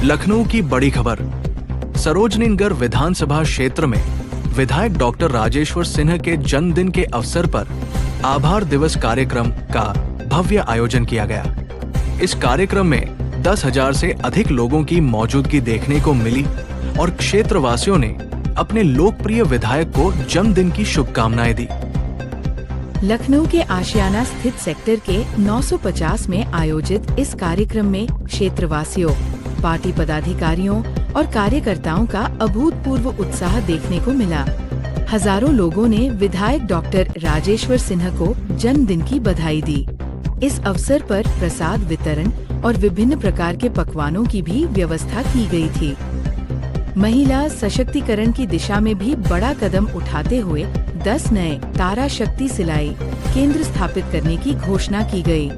लखनऊ की बड़ी खबर। सरोजनीनगर विधानसभा क्षेत्र में विधायक डॉक्टर राजेश्वर सिन्हा के जन्मदिन के अवसर पर आभार दिवस कार्यक्रम का भव्य आयोजन किया गया। इस कार्यक्रम में 10,000 से अधिक लोगों की मौजूदगी देखने को मिली और क्षेत्रवासियों ने अपने लोकप्रिय विधायक को जन्मदिन की शुभकामनाएं दी। लखनऊ के आशियाना स्थित सेक्टर के 950 में आयोजित इस कार्यक्रम में क्षेत्रवासियों, पार्टी पदाधिकारियों और कार्यकर्ताओं का अभूतपूर्व उत्साह देखने को मिला। हजारों लोगों ने विधायक डॉक्टर राजेश्वर सिन्हा को जन्मदिन की बधाई दी। इस अवसर पर प्रसाद वितरण और विभिन्न प्रकार के पकवानों की भी व्यवस्था की गई थी। महिला सशक्तिकरण की दिशा में भी बड़ा कदम उठाते हुए 10 नए तारा शक्ति सिलाई केंद्र स्थापित करने की घोषणा की गई।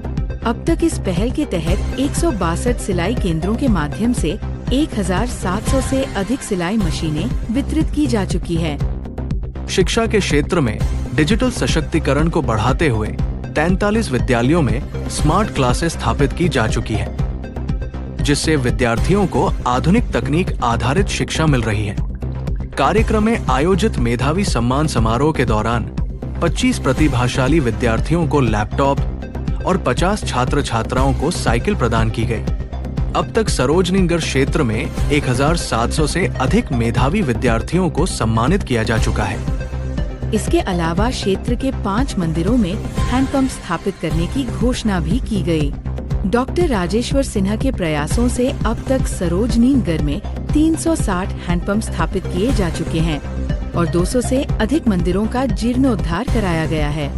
अब तक इस पहल के तहत 162 सिलाई केंद्रों के माध्यम से 1,700 से अधिक सिलाई मशीनें वितरित की जा चुकी है। शिक्षा के क्षेत्र में डिजिटल सशक्तिकरण को बढ़ाते हुए 43 विद्यालयों में स्मार्ट क्लासेस स्थापित की जा चुकी है, जिससे विद्यार्थियों को आधुनिक तकनीक आधारित शिक्षा मिल रही है। कार्यक्रम में आयोजित मेधावी सम्मान समारोह के दौरान 25 प्रतिभाशाली विद्यार्थियों को लैपटॉप और 50 छात्र छात्राओं को साइकिल प्रदान की गई। अब तक सरोजनीनगर क्षेत्र में 1,700 से अधिक मेधावी विद्यार्थियों को सम्मानित किया जा चुका है। इसके अलावा क्षेत्र के 5 मंदिरों में हैंडपंप स्थापित करने की घोषणा भी की गई। डॉक्टर राजेश्वर सिन्हा के प्रयासों से अब तक सरोजनीनगर में 360 हैंडपंप स्थापित किए जा चुके हैं और 200 से अधिक मंदिरों का जीर्णोद्धार कराया गया है।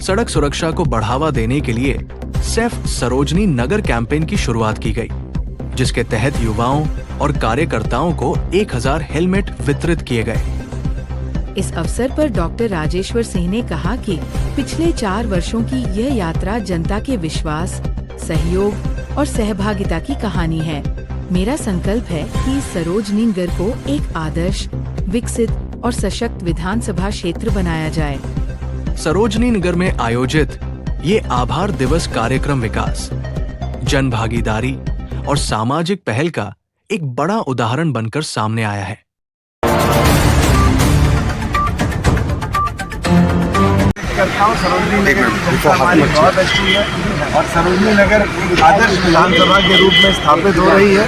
सड़क सुरक्षा को बढ़ावा देने के लिए सेफ सरोजनी नगर कैंपेन की शुरुआत की गई, जिसके तहत युवाओं और कार्यकर्ताओं को 1,000 हेलमेट वितरित किए गए। इस अवसर पर डॉक्टर राजेश्वर सिंह ने कहा कि पिछले 4 वर्षों की यह यात्रा जनता के विश्वास, सहयोग और सहभागिता की कहानी है। मेरा संकल्प है कि सरोजनीनगर को एक आदर्श, विकसित और सशक्त विधानसभा क्षेत्र बनाया जाए। सरोजनीनगर में आयोजित ये आभार दिवस कार्यक्रम विकास, जन भागीदारी और सामाजिक पहल का एक बड़ा उदाहरण बनकर सामने आया है। करता हूँ सरोजनी नगर की जनता हमारी बहुत अच्छी है और सरोजनी नगर आदर्श विधानसभा के रूप में स्थापित हो रही है।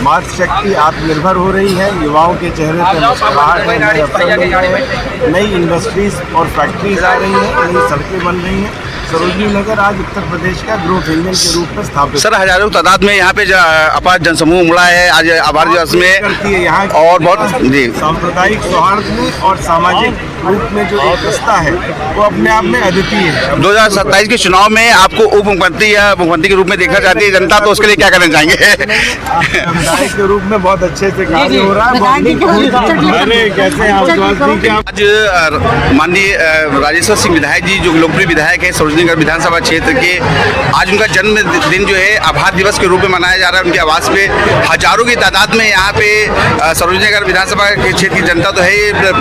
मातृ शक्ति आत्मनिर्भर हो रही है, युवाओं के चेहरे पर मुस्कुराहट है, नए अवसर मिल रहे हैं, नई इंडस्ट्रीज और फैक्ट्रीज आ रही हैं, नई सड़कें बन रही हैं। सरोजनी नगर आज उत्तर प्रदेश का ग्रोथ इंजन के रूप में स्थापित। सर, हजारों तादाद में यहाँ पे अपार जनसमूह उमड़ा है आज आभार दिवस में करती है यहाँ और बहुत जी सांप्रदायिक सौहार्द में और सामाजिक रूप में जो एकता है वो अपने आप में अद्वितीय है। 2027 के चुनाव में आपको उप मुख्यमंत्री या मुख्यमंत्री के रूप में देखना चाहती है जनता, तो उसके लिए क्या करना चाहेंगे? विधायक के रूप में बहुत अच्छे से कार्य हो रहा है। कैसे आज माननीय राजेश्वर सिंह विधायक जी, जो लोकप्रिय विधायक है सरोजनीनगर विधानसभा क्षेत्र के, आज उनका जन्मदिन जो है आभार दिवस के रूप में मनाया जा रहा है। उनके आवास पे हजारों की तादाद में यहाँ पे सरोजनीनगर विधानसभा के क्षेत्र की जनता तो है,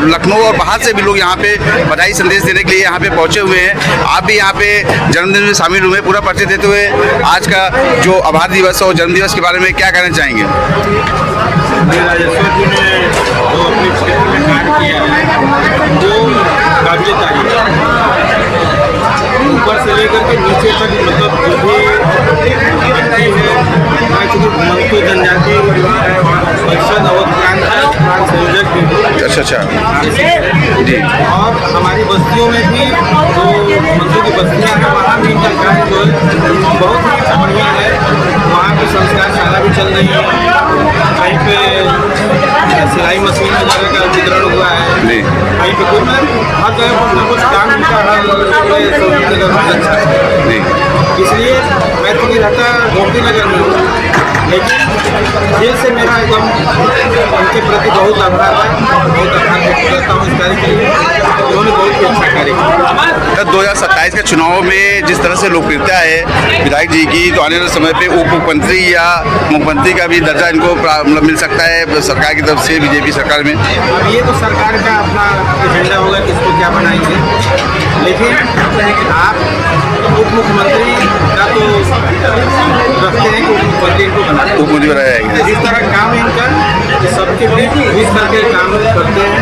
लखनऊ और बाहर से भी लोग यहाँ पे बधाई संदेश देने के लिए यहाँ पे पहुँचे हुए हैं। आप भी यहाँ पे जन्मदिन में शामिल हुए, पूरा परिचय देते हुए आज का जो आभार दिवस और जन्म दिवस के बारे में क्या कहना चाहेंगे? राजेश्वर जी ने जो अपने क्षेत्र में कार्य किया है वो काबिल तारीफ है। ऊपर से लेकर के नीचे तक मतलब जो भी व्यक्ति है, मंगतो जनजाति परिषद अवधान संयोजक भी। अच्छा जी। और हमारी बस्तियों में भी जो मंदिर की बस्तियाँ हैं वहाँ भी इनका कार्य जो है बहुत ही बढ़िया है। वहाँ पे संस्कारशाला भी चल रही है, कहीं पे सिलाई मशीन वगैरह का वितरण हुआ है, कहीं पे कुछ हर जगह कुछ न कुछ काम उनका इसलिए मैं तो नहीं रहता गोमती नगर में, लेकिन दिल से मेरा एकदम उनके प्रति बहुत आभार है, बहुत आभार व्यक्त करता हूँ इस कार्य के लिए। उन्होंने बहुत ही अच्छा कार्य किया। 2027 के चुनाव में जिस तरह से लोकप्रियता है विधायक जी की, तो आने वाले समय पे उप मुख्यमंत्री या मुख्यमंत्री का भी दर्जा इनको मतलब मिल सकता है सरकार की तरफ से, बीजेपी सरकार में। अब ये तो सरकार का अपना एजेंडा होगा कि इसको क्या बनाएंगे, लेकिन आप उप मुख्यमंत्री या तो रखते हैं कि मुख्यमंत्री इनको बनाए। मुख्यमंत्री बनाया जाएगा। इस तरह काम है इनका कि सबके बीच घुस करके काम करते हैं,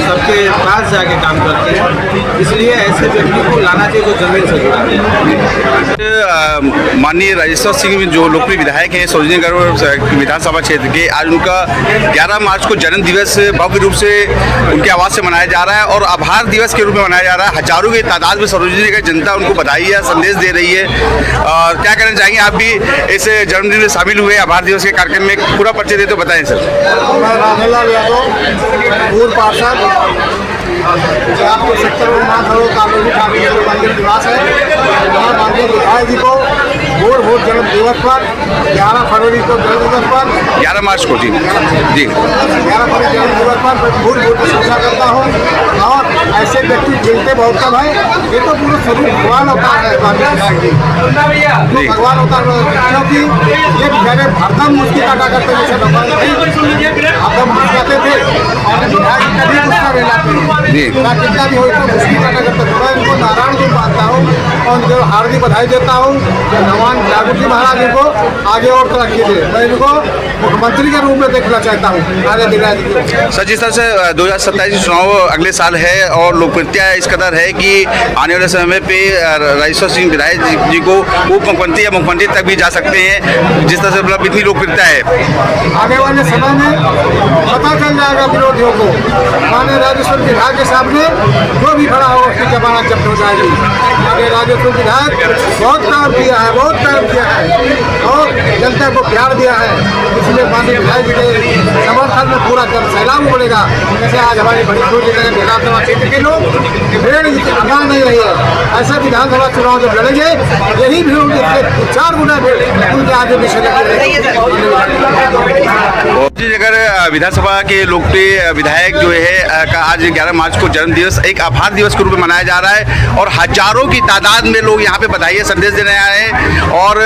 सबके पास जाके काम करते हैं, इसलिए ऐसे व्यक्ति को लाना चाहिए जो जमीन से जुड़ा है। माननीय राजेश्वर सिंह जो लोकप्रिय विधायक हैं सरोजनीगढ़ विधानसभा क्षेत्र के, आज उनका 11 मार्च को जन्म दिवस भव्य रूप से उनके आवास से मनाया जा रहा है और आभार दिवस के रूप में मनाया जा रहा है। हजारों की तादाद में सरोजनीगढ़ जनता उनको बधाई या संदेश दे रही है। और क्या कहना चाहेंगे, आप भी इस जन्मदिन में शामिल हुए आभार दिवस के कार्यक्रम में, पूरा परिचय दे तो बताएं सर। मैं राधेलाल यादव, पूर्व पार्षद, आपके सेक्टर में महासरोवर कानूनी मंदिर निवास है। यहाँ माननीय विधायक जी को वोट जन्म दिवस पर 11 फरवरी को जन्म दिवस पर 11 मार्च को जी 11 फरवरी जन्म दिवस पर मैं भूल की प्रशंसा करता हूँ। और ऐसे व्यक्ति मिलते बहुत कम है। ये तो पूरा स्वरूप भगवान अवतार है विधायक जी, भगवान अवतार, क्योंकि ये बेचारे हरदम मुश्किल काटा करते जैसे भगवान हरदम मुस्कुराते थे और विधायक जी कभी गुस्सा नहीं लाते, कितना भी हो तो मुश्किल काटा करते। मैं इनको नारायण जी मानता हूँ और जो हार्दिक बधाई देता हूँ। भगवान ठाकुर जी महाराज जी को आगे और तरक्की दे। मैं इनको मुख्यमंत्री के रूप में देखना चाहता हूँ आगे दिखा। सर, जिस तरह से 2027 चुनाव अगले साल है और लोकप्रियता इस कदर है कि आने वाले समय पे राजेश्वर सिंह विधायक जी को उप मुख्यमंत्री या मुख्यमंत्री तक भी जा सकते हैं, जिस तरह से मतलब इतनी लोकप्रियता है। आगे वाले समय में पता चल जाएगा विरोधियों को, माननीय राजेश्वर विधायक के सामने जो भी खड़ा हो उसकी जमानत जब्त हो जाएगी। आगे राजेश्वर विधायक बहुत काम किया है, बहुत काम किया है और जनता को प्यार दिया है, इसलिए माननीय विधायक जी के समर्थन में पूरा जन सैलाब बोलेगा। जैसे आज हमारी भरतपुर जिले के विधानसभा क्षेत्र के लोग भीड़ अभाव नहीं रही है। ऐसा विधानसभा चुनाव जब लड़ेंगे यही भीड़ उनके 4 गुना भीड़ उनके आगे पीछे अगर विधानसभा के लोकप्रिय विधायक जो है का आज 11 मार्च को जन्म दिवस एक आभार दिवस के रूप में मनाया जा रहा है और हजारों की तादाद में लोग यहाँ पे बधाई संदेश देने आए हैं। और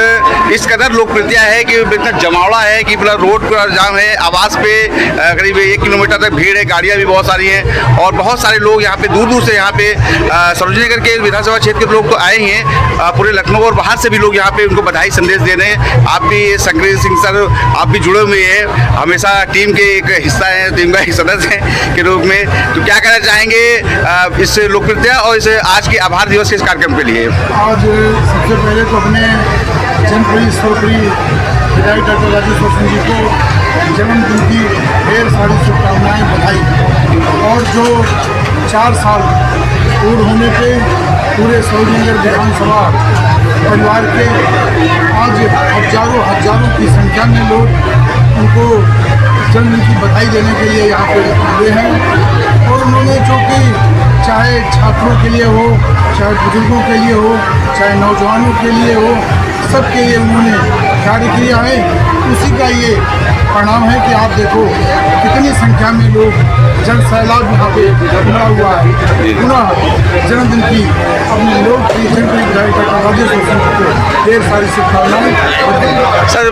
इस कदर लोकप्रियता है कि इतना जमावड़ा है कि पूरा रोड पूरा जाम है। आवास पे करीब 1 किलोमीटर तक भीड़ है, गाड़ियाँ भी बहुत सारी हैं और बहुत सारे लोग यहाँ पे दूर दूर से यहाँ पे सरोजनीगढ़ के विधानसभा क्षेत्र के लोग तो आए ही हैं, पूरे लखनऊ और बाहर से भी लोग यहाँ पे उनको बधाई संदेश दे रहे हैं। आप भी संग्रेज सिंह सर आप भी जुड़े हुए हैं, हमेशा टीम के एक हिस्सा है, टीम का एक सदस्य है के रूप में, तो क्या कहना चाहेंगे इस लोकप्रियता और इस आज के आभार दिवस के इस कार्यक्रम के लिए? आज सबसे पहले तो अपने जनप्रिय सर्वप्रिय विधायक डॉक्टर राजेश्वर सिंह जी को जन्मदिन की ढेर सारी शुभकामनाएं, बधाई। और जो 4 साल पूर्ण होने पे पूरे सरोजनीगढ़ विधानसभा परिवार के आज हजारों की संख्या में लोग उनको जन्मदिन की बधाई देने के लिए यहाँ पे आए हैं। और उन्होंने जो कि चाहे छात्रों के लिए हो, चाहे बुजुर्गों के लिए हो, चाहे नौजवानों के लिए हो, सबके लिए उन्होंने कार्य किया है। उसी का ये परिणाम है कि आप देखो कितनी संख्या में लोग जन सैलाब यहाँ पे उमड़ा हुआ है। पुनः जन्मदिन की अपने लोग की जनप्रिय विधायक डॉक्टर राजेश्वर सिंह को ढेर सारी शुभकामनाएं। सर,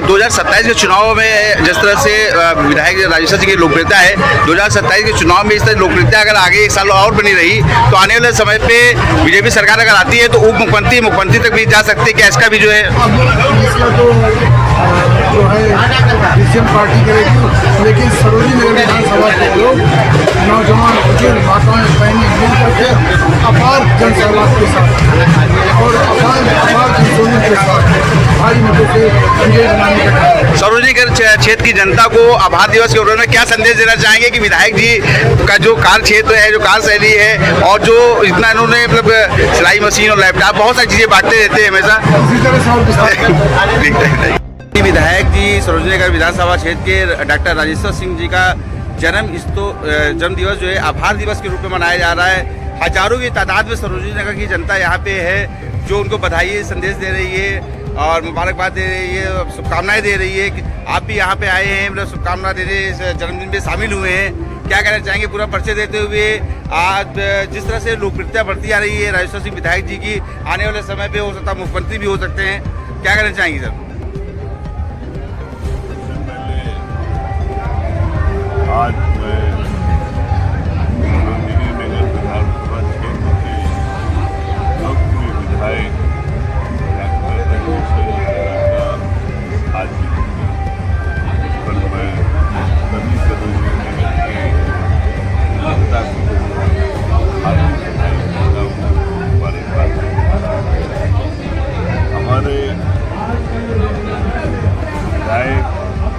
2027 के चुनाव में जिस तरह से विधायक राजेश्वर सिंह की लोकप्रियता है, 2027 के चुनाव में इस तरह लोकप्रियता अगर आगे 1 साल और बनी रही तो आने वाले समय पे बीजेपी सरकार अगर आती है तो उप मुख्यमंत्री तक भी जा सकती है। क्या इसका भी जो है इसका तो जो है डीसीएम पार्टी करेगी, लेकिन सरोजनीनगर विधानसभा के लोग नौजवान बुजुर्ग माताएं बहनें मिल करके अपार जन सैलाब के साथ और अपार जनसोनियों के साथ भारी मतों से विजय बनाने का सरोजनीगढ़ क्षेत्र की जनता को आभार दिवस के रूप में क्या संदेश देना चाहेंगे कि विधायक जी का जो कार्य क्षेत्र है, जो कार्यशैली है और जो इतना इन्होंने मतलब सिलाई मशीन और लैपटॉप बहुत सारी चीज़ें बांटते रहते हैं हमेशा, इसी तरह से और विस्तार विधायक जी सरोजनीगढ़ विधानसभा क्षेत्र के डॉक्टर राजेश्वर सिंह जी का जन्म दिवस जो है आभार दिवस के रूप में मनाया जा रहा है। हजारों की तादाद में सरोजनीनगर की जनता यहाँ पे है जो उनको बधाई संदेश दे रही है और मुबारकबाद दे रही है, शुभकामनाएं दे रही है कि आप भी यहाँ पे आए हैं, मतलब शुभकामना देने इस जन्मदिन में शामिल हुए हैं। क्या कहना चाहेंगे पूरा परिचय देते हुए? आज जिस तरह से लोकप्रियता बढ़ती आ रही है राजेश्वर सिंह विधायक जी की, आने वाले समय पे हो सकता है मुख्यमंत्री भी हो सकते हैं, क्या कहना चाहेंगे सर? आज मैं सरोजनीनगर विधानसभा क्षेत्र के लोकप्रिय विधायक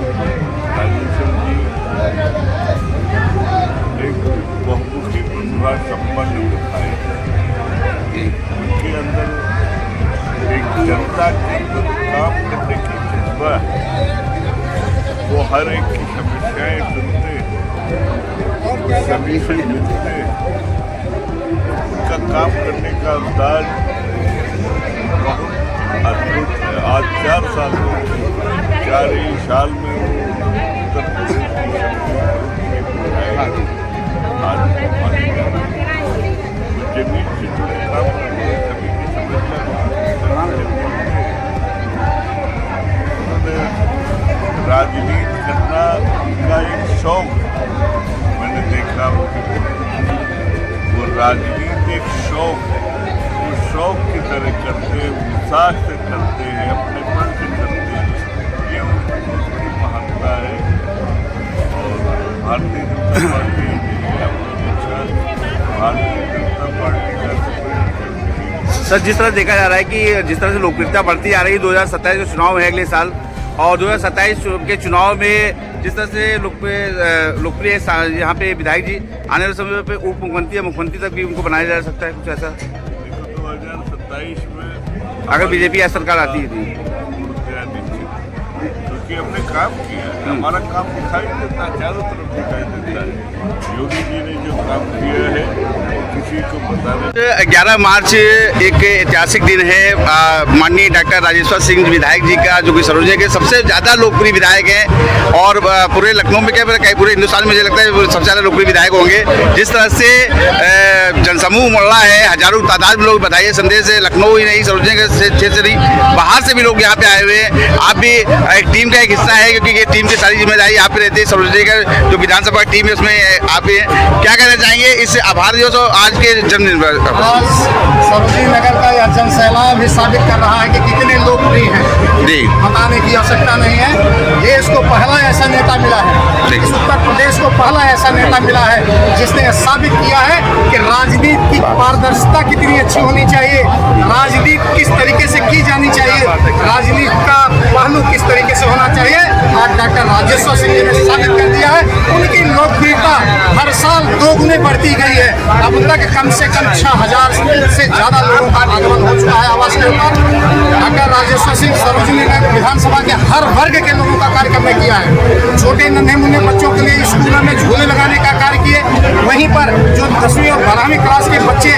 राजेश्वर जी एक बहुमुखी प्रतिभा संपन्न विधायक है। उनके अंदर एक जनता के अंदर काम करने की जज्बा है। वो हर एक की समस्याएं सुनते, सभी से मिलते, उनका काम करने का अंदाज बहुत अद्भुत है। आज 4 साल में 4 ही साल में उत्तर प्रदेश की आज जमीन से जुड़े काम करते, सभी की समस्या उन्होंने राजनीति करना उनका एक शौक मैंने देखा। वो राजनीति एक शौक है, वो शौक की तरह करते हैं, उत्साह से करते हैं, अपने मन से करते हैं। ये उनकी बड़ी महानता है। और भारतीय जनता पार्टी भारतीय जनता पार्टी का सर, जिस तरह देखा जा रहा है कि जिस तरह से लोकप्रियता बढ़ती जा रही है, 2027 के चुनाव है अगले साल, और 2027 के चुनाव में जिस तरह से लोकप्रिय यहाँ पे विधायक जी आने वाले समय पे उप मुख्यमंत्री या मुख्यमंत्री तक भी उनको बनाया जा सकता है, कुछ ऐसा? 2027 में अगर बीजेपी या सरकार आती है क्योंकि हमने काम किया है, हमारा काम दिखाई देता है, चारों तरफ दिखाई देता है। योगी जी ने जो काम किया है किसी को बताने। 11 मार्च एक ऐतिहासिक दिन है। माननीय डॉक्टर राजेश्वर सिंह विधायक जी का, जो कि सरोजनी के सबसे ज़्यादा लोकप्रिय विधायक हैं और पूरे लखनऊ में क्या पूरे हिंदुस्तान में मुझे लगता है सबसे ज़्यादा लोकप्रिय विधायक होंगे। जिस तरह से जनसमूह मुड़ रहा है, हजारों तादाद में लोग बधाई संदेश है, लखनऊ ही नहीं, सरोजनी के क्षेत्र से नहीं, बाहर से भी लोग यहाँ पे आए हुए हैं। आप भी एक टीम का एक हिस्सा है, क्योंकि ये टीम की सारी जिम्मेदारी यहाँ पे रहती है। सरोजनी का जो विधानसभा टीम है उसमें आप क्या कहना चाहेंगे इस आभार दिवस और आज के जन्मदिन पर? आज सरोजनी नगर का यह जन सैलाब भी साबित कर रहा है कि कितने लोकप्रिय हैं। जी, बताने की आवश्यकता नहीं है। देश को पहला ऐसा नेता मिला है, इस उत्तर प्रदेश को पहला ऐसा नेता मिला है जिसने साबित किया है कि राजनीति की पारदर्शिता कितनी अच्छी होनी चाहिए, राजनीति किस तरीके से की जानी चाहिए, राजनीति का पहलू किस तरीके से होना चाहिए। आज डॉक्टर राजेश्वर सिंह जी ने साबित कर दिया है। उनकी लोकप्रियता हर साल 2 गुने बढ़ती गई है। अब तक कम से कम 6000 से ज़्यादा लोगों का आगमन हो चुका है आवास के ऊपर। डॉक्टर राजेश्वर सिंह सरोजनी नगर विधानसभा के हर वर्ग के लोगों का कार्य करने किया है। छोटे नन्हे मुन्ने बच्चों के लिए स्कूलों में झूले लगाने का कार्य किए, वहीं पर जो 10वीं और 12वीं क्लास के बच्चे,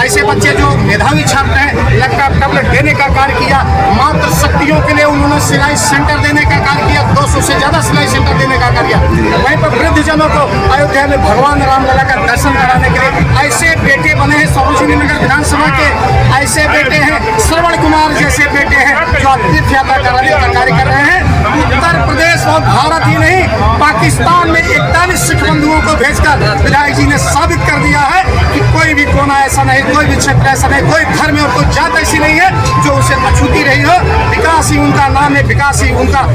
ऐसे बच्चे जो मेधावी छात्र हैं, लैपटॉप टैबलेट देने का कार्य किया। मात्र शक्तियों के लिए उन्होंने सिलाई सेंटर देने का कार्य किया, 200 से ज़्यादा सिलाई सेंटर देने का कार्य किया। वहीं पर वृद्धजनों को अयोध्या में भगवान रामलला का दर्शन कराने के लिए ऐसे बेटे बने हैं सरोजनी नगर विधानसभा के, ऐसे बेटे हैं श्रवण कुमार जैसे बेटे हैं जो तीर्थ यात्रा कराने का कार्य कर रहे हैं। उत्तर प्रदेश और भारत ही नहीं, पाकिस्तान में 41 सिख बंधुओं को भेजकर विधायक जी ने साबित कर दिया है कि कोई भी कोना ऐसा नहीं, कोई भी क्षेत्र ऐसा नहीं, कोई धर्म और कोई जात ऐसी नहीं है जो उसे अछूती रही हो। विकास ही उनका नाम है, विकास ही उनका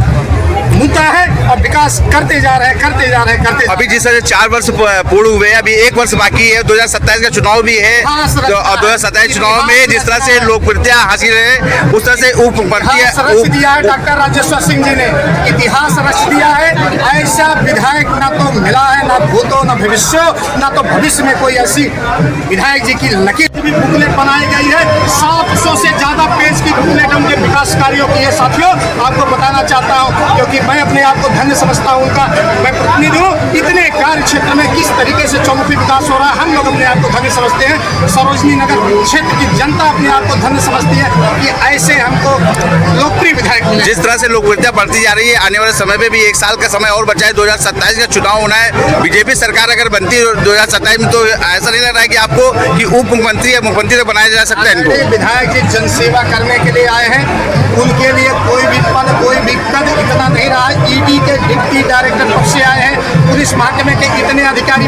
मुद्दा है और विकास करते जा रहे हैं। अभी जिस तरह 4 वर्ष पूर्ण हुए, अभी 1 वर्ष बाकी है, 2027 का चुनाव भी है। और 2027 चुनाव में जिस तरह से लोकप्रियता हासिल है, उस तरह से उप मुख्यमंत्री दिया है डॉक्टर राजेश्वर सिंह जी ने, इतिहास रच दिया है। ऐसा विधायक ना तो मिला है, ना भूतो ना भविष्य, ना तो भविष्य में कोई ऐसी विधायक जी की लकीर भी बुकलेट बनाई गई है। 700 से ज्यादा पेज की बुकलेट उनके विकास कार्यों की है। साथियों, आपको बताना चाहता हूँ क्योंकि मैं अपने आप को धन्य समझता हूँ उनका, मैं प्रतिनिधि हूँ। इतने कार्य क्षेत्र में किस तरीके से चौमुखी विकास हो रहा है, हम लोग अपने आप को धन्य समझते हैं। सरोजनी नगर क्षेत्र की जनता अपने आप को धन्य समझती है कि ऐसे हमको लोकप्रिय विधायक मिले। जिस तरह से लोकप्रियता बढ़ती जा रही है, आने वाले समय में भी 1 साल का समय और बचा है, 2027 का चुनाव होना है। बीजेपी सरकार अगर बनती है 2027 में, तो ऐसा नहीं लग रहा है कि आपको कि उप मुख्यमंत्री या मुख्यमंत्री तक बनाया जा सकता है इनको? विधायक जी जनसेवा करने के लिए आए हैं, उनके लिए कोई भी पद, कोई भी कद इतना नहीं रहा है। ईडी के डिप्टी डायरेक्टर पद से आए हैं, पुलिस महकमे के इतने अधिकारी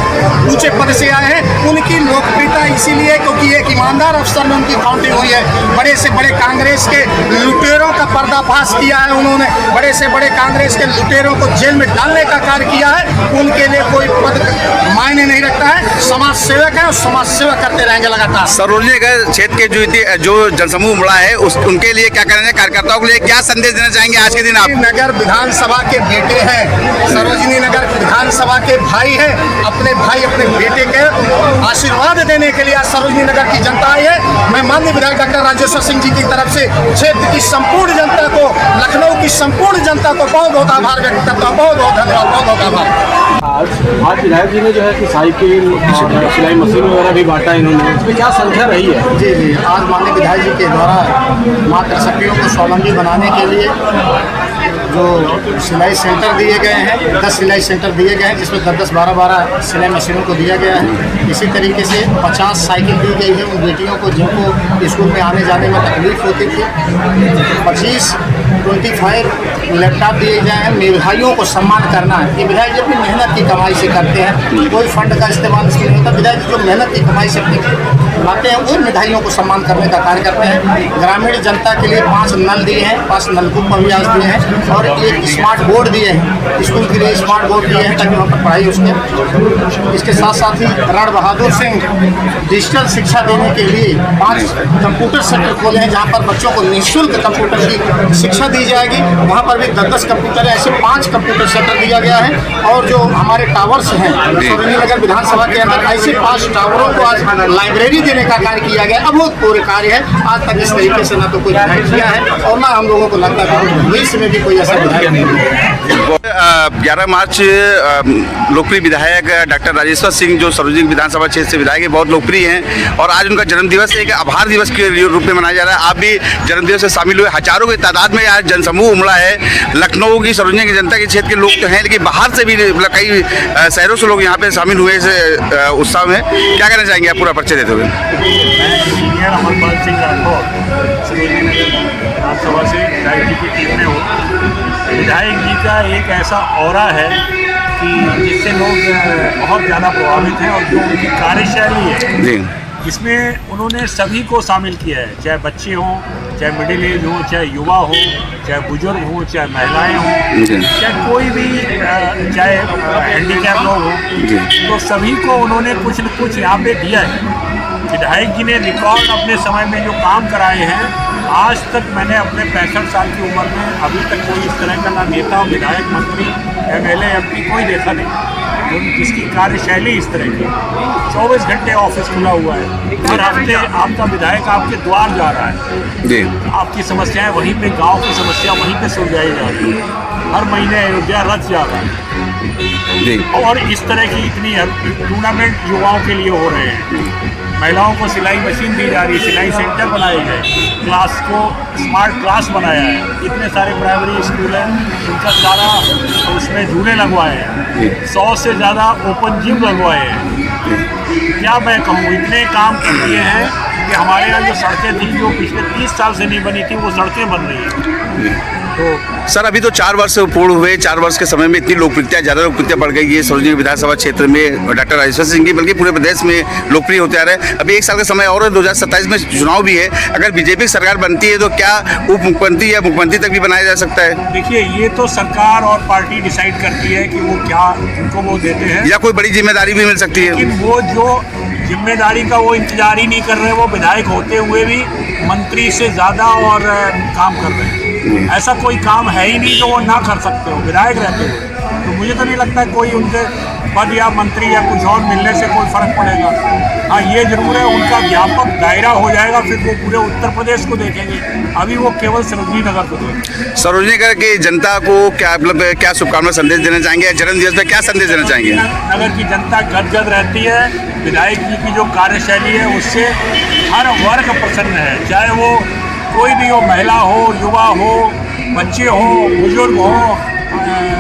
ऊंचे पद से आए हैं। उनकी लोकप्रियता इसीलिए क्योंकि एक ईमानदार अफसर में उनकी काउंटिंग हुई है। बड़े से बड़े कांग्रेस के लुटेरों का पर्दाफाश किया है उन्होंने, बड़े से बड़े कांग्रेस के लुटेरों को जेल में डालने का कार्य किया है। उनके लिए कोई पद मायने नहीं रखता है। समाज सेवक है और समाज सेवा करते रहेंगे लगातार। सरोजनी नगर क्षेत्र के जो जनसमूह उमड़ा है उनके लिए क्या कहना है, कार्यकर्ताओं के लिए क्या संदेश देना चाहेंगे आज के दिन आप? नगर विधानसभा के बेटे हैं, सरोजनी नगर विधानसभा के भाई हैं। अपने भाई अपने बेटे के आशीर्वाद देने के लिए आज सरोजनी नगर की जनता आई है। मैं माननीय विधायक डॉक्टर राजेश्वर सिंह जी की तरफ से क्षेत्र की संपूर्ण जनता को, लखनऊ की संपूर्ण जनता को बहुत बहुत आभार व्यक्त करता हूँ। बहुत बहुत धन्यवाद, बहुत बहुत आभार। आज विधायक जी ने जो है कि साइकिल और सिलाई मशीन वगैरह भी बांटा इन्होंने, इसमें क्या संख्या रही है? जी जी, आज माननीय विधायक जी के द्वारा मात्र सखियों को स्वावलंबी बनाने के लिए जो सिलाई सेंटर दिए गए हैं, 10 सिलाई सेंटर दिए गए हैं, जिसमें 10-10, 12-12 सिलाई मशीनों को दिया गया है। इसी तरीके से 50 साइकिल दी गई है उन बेटियों को जिनको स्कूल में आने जाने में तकलीफ होती थी। 25 लैपटॉप दिए गए हैं। मेधावियों को सम्मान करना है। ये विधायक जी अपनी मेहनत की कमाई से करते हैं, कोई फंड का इस्तेमाल इसमें नहीं होता। विधायक जी जो मेहनत की कमाई से अपनी लाते हैं उन मेधावियों को सम्मान करने का कार्य करते हैं। ग्रामीण जनता के लिए 5 नल दिए हैं, 5 नलकूप अभ्यास दिए हैं और एक स्मार्ट बोर्ड दिए हैं। स्कूल के लिए स्मार्ट बोर्ड दिए हैं ताकि वहाँ पर पढ़ाई हो सके। इसके साथ साथ ही रण बहादुर सिंह डिजिटल शिक्षा देने के लिए 5 कंप्यूटर सेंटर खोले हैं, जहाँ पर बच्चों को निःशुल्क कंप्यूटर की शिक्षा दी जाएगी। वहाँ पर भी 10-10 कंप्यूटर है, ऐसे 5 कंप्यूटर सेंटर दिया गया है। और जो हमारे टावर्स हैं सरोजनी नगर विधानसभा के अंदर, ऐसे 5 टावरों को आज लाइब्रेरी देने का कार्य किया गया। अभूतपूर्व कार्य है। आज तक इस तरीके से ना तो कोई विधायक किया है और ना हम लोगों को लगता है भविष्य में भी कोई ऐसा विधायक नहीं है। 11 मार्च लोकप्रिय विधायक डॉक्टर राजेश्वर सिंह जो सरोजनी विधानसभा क्षेत्र से विधायक है, बहुत लोकप्रिय हैं और आज उनका जन्मदिवस एक आभार दिवस के रूप में मनाया जा रहा है। आप भी जन्मदिवस में शामिल हुए। हजारों की तादाद में आज जनसमूह उमड़ा है। लखनऊ की सरोजनी की जनता के क्षेत्र के लोग तो हैं, लेकिन बाहर से भी कई शहरों से लोग यहाँ पे शामिल हुए इस उत्सव में। क्या कहना चाहेंगे आप पूरा परिचय देते हुए? इंजीनियर अमरपाल सिंह राठौर सरोजनी नगर विधानसभा से विधायक जी की टीम में हूँ। विधायक जी का एक ऐसा ऑरा है कि जिससे लोग बहुत ज़्यादा प्रभावित हैं और जो उनकी कार्यशैली है जी, इसमें उन्होंने सभी को शामिल किया है, चाहे बच्चे हों, चाहे मिडिल एज हो, चाहे युवा हो, चाहे बुजुर्ग हो, चाहे महिलाएं हों, चाहे कोई भी चाहे हैंडीकैप लोग हों, तो सभी को उन्होंने कुछ न कुछ यहाँ पे दिया है। विधायक जी ने रिकॉर्ड अपने समय में जो काम कराए हैं, आज तक मैंने अपने 65 साल की उम्र में अभी तक कोई इस तरह का ना नेता, विधायक, मंत्री, MLA, MP कोई देखा नहीं जिसकी कार्यशैली इस तरह की। 24 घंटे ऑफिस खुला हुआ है। हर हफ्ते आपका विधायक आपके द्वार जा रहा है जी, आपकी समस्याएं वहीं पे, गांव की समस्या वहीं पे सुलझाई जा रही है। हर महीने अयोध्या रथ जा रहा है जी, और इस तरह की इतनी टूर्नामेंट युवाओं के लिए हो रहे हैं। महिलाओं को सिलाई मशीन दी जा रही है, सिलाई सेंटर बनाए गए, क्लास को स्मार्ट क्लास बनाया है। इतने सारे प्राइमरी स्कूल हैं, उनका सारा उसमें झूले लगवाए हैं। 100 से ज़्यादा ओपन जिम लगवाए हैं। क्या मैं कहूँ, इतने काम कर दिए हैं कि हमारे यहाँ जो सड़कें थी जो पिछले 30 साल से नहीं बनी थी, वो सड़कें बन रही हैं। तो सर अभी तो 4 वर्ष पूर्ण हुए। 4 वर्ष के समय में इतनी लोकप्रियता, ज़्यादा लोकप्रियता बढ़ गई है सरोजनी विधानसभा क्षेत्र में डॉक्टर राजेश्वर सिंह की, बल्कि पूरे प्रदेश में लोकप्रिय होते आ रहे हैं। अभी 1 साल का समय और 2027 में चुनाव भी है। अगर बीजेपी की सरकार बनती है तो क्या उप मुख्यमंत्री या मुख्यमंत्री तक भी बनाया जा सकता है? देखिए, ये तो सरकार और पार्टी डिसाइड करती है कि वो क्या उनको वो देते हैं, या कोई बड़ी जिम्मेदारी भी मिल सकती है। लेकिन वो जो जिम्मेदारी का वो इंतजार ही नहीं कर रहे, वो विधायक होते हुए भी मंत्री से ज़्यादा और काम कर रहे हैं। ऐसा कोई काम है ही नहीं जो वो ना कर सकते हो विधायक रहते हुए। तो मुझे तो नहीं लगता कोई उनके पद या मंत्री या कुछ और मिलने से कोई फर्क पड़ेगा। हाँ, ये जरूर है उनका व्यापक दायरा हो जाएगा, फिर वो पूरे उत्तर प्रदेश को देखेंगे। अभी वो केवल सरोजनी नगर को देखेंगे। सरोजनी नगर की जनता को क्या मतलब क्या शुभकामना संदेश देना चाहेंगे? जन्मदिवस में क्या संदेश देना चाहेंगे? नगर की जनता गदगद रहती है। विधायक जी की जो कार्यशैली है उससे हर वर्ग प्रसन्न है, चाहे वो कोई भी हो, महिला हो, युवा हो, बच्चे हो, बुजुर्ग हो,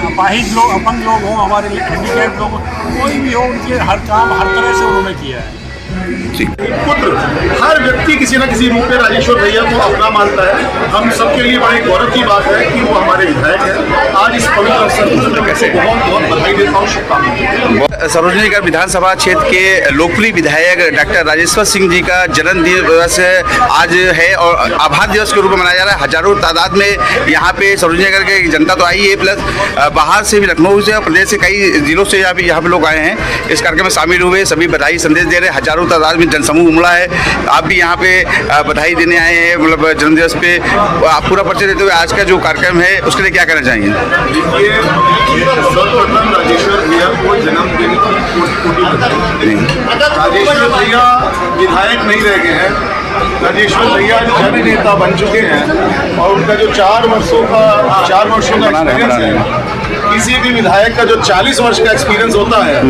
अपाहिज लोग, अपंग लोग हों, हमारे हैंडीकैप लोग, कोई भी हो, उनके हर काम हर तरह से उन्होंने किया है। पुत्र हर व्यक्ति किसी न किसी रूप में राजेश्वर भैया को अपना मानता है। हम सबके लिए बड़े गौरव की बात है कि वो हमारे विधायक हैं। आज इस पवित्र अवसर पर मैं बहुत बहुत बधाई देता हूँ, शुभकामनाएं। सरोजनी नगर विधानसभा क्षेत्र के लोकप्रिय विधायक डॉक्टर राजेश्वर सिंह जी का जन्म दिवस आज है और आभार दिवस के रूप में मनाया जा रहा है। हजारों तादाद में यहाँ पे सरोजनी नगर के जनता तो आई है, प्लस बाहर से भी, लखनऊ से और प्रदेश से कई जिलों से यहाँ पे लोग आए हैं। इस कार्यक्रम में शामिल हुए सभी बधाई संदेश दे रहे हैं। हजारों तादाद में जनसमूह उमड़ा है। आप भी यहाँ पे बधाई देने आए हैं, मतलब जन्मदिवस पे। आप पूरा परिचय देते हुए आज का जो कार्यक्रम है उसके लिए क्या कहना चाहेंगे? सर्वप्रथम राजेश्वर भैया को जन्मदिन की कोटि बधाई। राजेश्वर भैया विधायक नहीं रह गए हैं, राजेश्वर भैया जन नेता बन चुके हैं और उनका जो 4 वर्षों का एक्सपीरियंस है। किसी भी विधायक का जो 40 वर्ष का एक्सपीरियंस होता है,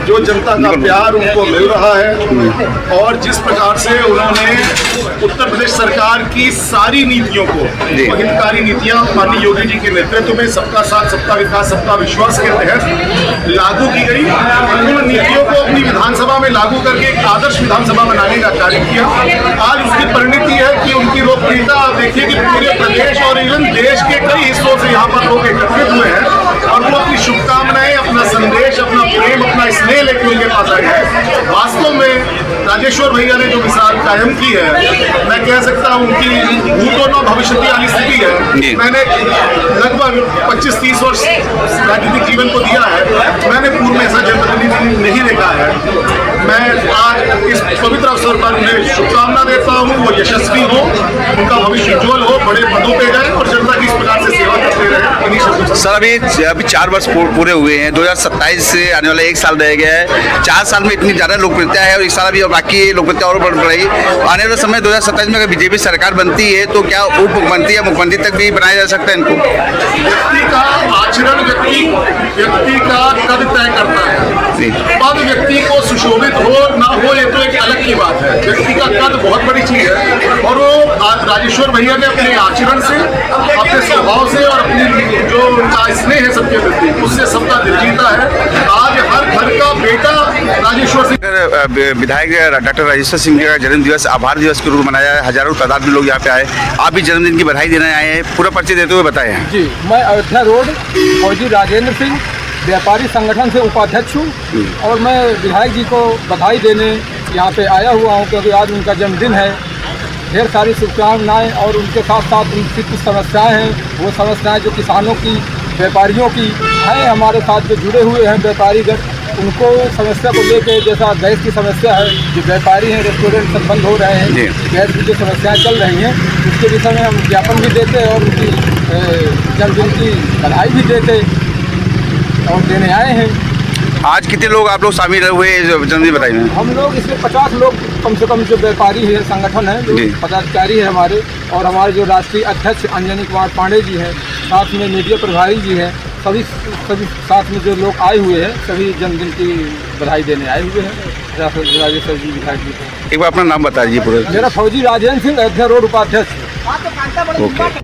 जो जनता का प्यार उनको मिल रहा है और जिस प्रकार से उन्होंने उत्तर प्रदेश सरकार की सारी नीतियों को, जो हितकारी नीतियां माननीय योगी जी के नेतृत्व में सबका साथ सबका विकास सबका विश्वास के तहत लागू की गई, उन नीतियों को अपनी विधानसभा में लागू करके एक आदर्श विधानसभा बनाने का कार्य किया। आज उसकी परिणति है कि उनकी लोकप्रियता आप देखिए कि पूरे प्रदेश और इवन देश के कई हिस्सों से यहाँ पर लोग एकत्रित हुए हैं और वो अपनी शुभकामनाएं, अपना संदेश, अपना प्रेम, अपना स्नेह लेकर उनके पास आए हैं। वास्तव में राजेश्वर भैया ने जो मिसाल कायम की है, मैं कह सकता हूँ उनकी भूतो न भविष्यति वाली स्थिति है। मैंने लगभग 25-30 वर्ष राजनीतिक जीवन को दिया है, मैंने पूर्व में ऐसा जनप्रतिनिधि नहीं देखा है। मैं आज इस पवित्र अवसर पर उन्हें शुभकामना देता हूँ, वो यशस्वी हो, उनका भविष्य उज्ज्वल हो, बड़े पदों पे जाए और जनता की इस प्रकार से सेवा करते रहे। इन्हीं शब्दों सर, अभी 4 वर्ष पूरे हुए हैं, 2027 से आने वाला 1 साल रह गया है। 4 साल में इतनी ज़्यादा लोकप्रियता है और इस साल अभी और बाकी लोकप्रियता और बढ़ रही। आने वाले समय 2027 में अगर बीजेपी सरकार बनती है तो क्या उप मुख्यमंत्री या मुख्यमंत्री तक भी बनाया जा सकता है इनको? व्यक्ति का आचरण व्यक्ति का कद तय करता है। पद व्यक्ति को सुशोभित हो ना हो ये तो एक अलग की बात है। व्यक्ति का कद बहुत बड़ी चीज है और वो राजेश्वर भैया ने अपने आचरण से, अपने स्वभाव से और अपनी जो उनका स्नेह है सबके प्रति, उससे सबका दिल जीता है। आज हर घर का बेटा राजेश्वर सिंह। विधायक डॉक्टर राजेश्वर सिंह का जन्म दिवस आभार दिवस के रूप में मनाया है। हजारों तादाद में लोग यहाँ पे आए। आप भी जन्मदिन की बधाई देने आए हैं, पूरा परिचय देते हुए बताएं। जी, मैं अयोध्या रोड फौजी राजेंद्र सिंह व्यापारी संगठन से उपाध्यक्ष हूँ और मैं विधायक जी को बधाई देने यहाँ पे आया हुआ हूँ क्योंकि आज उनका जन्मदिन है। ढेर सारी शुभकामनाएँ और उनके साथ साथ उनकी कुछ समस्याएँ हैं, वो समस्याएँ जो किसानों की, व्यापारियों की हैं, हमारे साथ जो जुड़े हुए हैं व्यापारीगण, उनको समस्या को लेकर, जैसा गैस की समस्या है, जो व्यापारी हैं रेस्टोरेंट सब बंद हो रहे हैं, गैस की जो समस्याएं चल रही हैं उसके विषय में हम ज्ञापन भी देते हैं और उनकी जन्मदिन की बधाई भी देते और देने आए हैं। आज कितने लोग आप लोग शामिल हुए जन्मदिन बधाई में? हम लोग इसमें 50 लोग कम से कम जो व्यापारी है संगठन है, जो पदाधिकारी है हमारे, और हमारे जो राष्ट्रीय अध्यक्ष अंजनी कुमार पांडे जी हैं, साथ में मीडिया प्रभारी जी हैं, सभी साथ में जो लोग आए हुए हैं, सभी जन्मदिन की बधाई देने आए हुए हैं राजेश्वर जी विधायक जी को। एक बार अपना नाम बता दीजिए पूरा। मेरा फौजी राजेंद्र सिंह, अयोध्या रोड उपाध्यक्ष।